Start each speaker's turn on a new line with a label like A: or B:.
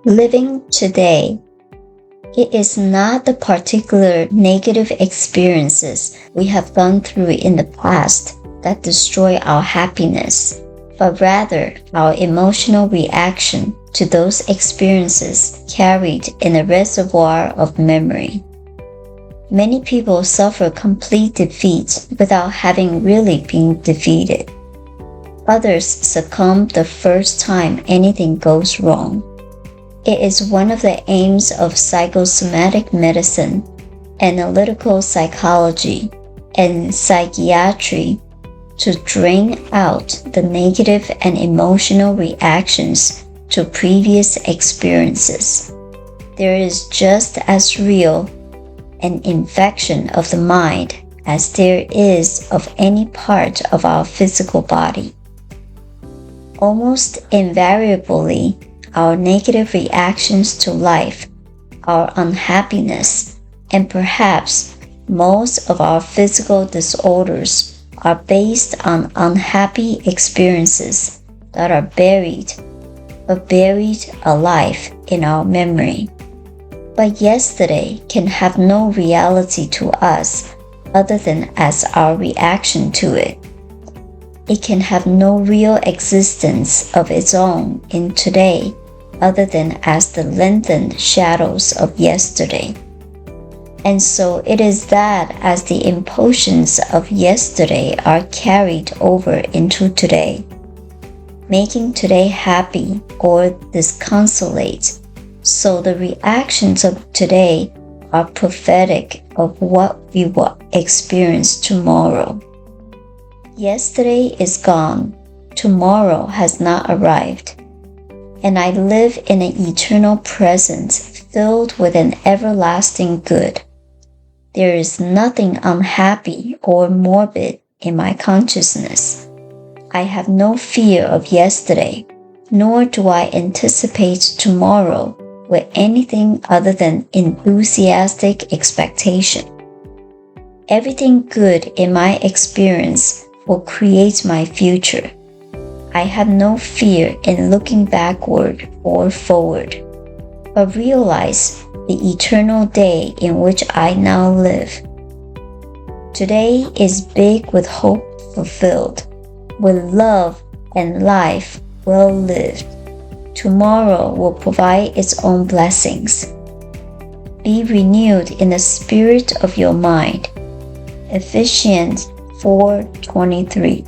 A: Living today. It is not the particular negative experiences we have gone through in the past that destroy our happiness, but rather our emotional reaction to those experiences carried in a reservoir of memory. Many people suffer complete defeat without having really been defeated. Others succumb the first time anything goes wrong. It is one of the aims of psychosomatic medicine, analytical psychology, and psychiatry to drain out the negative and emotional reactions to previous experiences. There is just as real an infection of the mind as there is of any part of our physical body. Almost invariably, our negative reactions to life, our unhappiness, and perhaps most of our physical disorders are based on unhappy experiences that are buried alive in our memory. But yesterday can have no reality to us other than as our reaction to it. It can have no real existence of its own in today other than as the lengthened shadows of yesterday. And so it is that as the impulsions of yesterday are carried over into today, making today happy or disconsolate, so the reactions of today are prophetic of what we will experience tomorrow. Yesterday is gone, tomorrow has not arrived, and I live in an eternal present filled with an everlasting good. There is nothing unhappy or morbid in my consciousness. I have no fear of yesterday, nor do I anticipate tomorrow with anything other than enthusiastic expectation. Everything good in my experience will create my future. I have no fear in looking backward or forward, but realize the eternal day in which I now live. Today is big with hope fulfilled, with love and life well lived. Tomorrow will provide its own blessings. Be renewed in the spirit of your mind. Ephesians 4:23.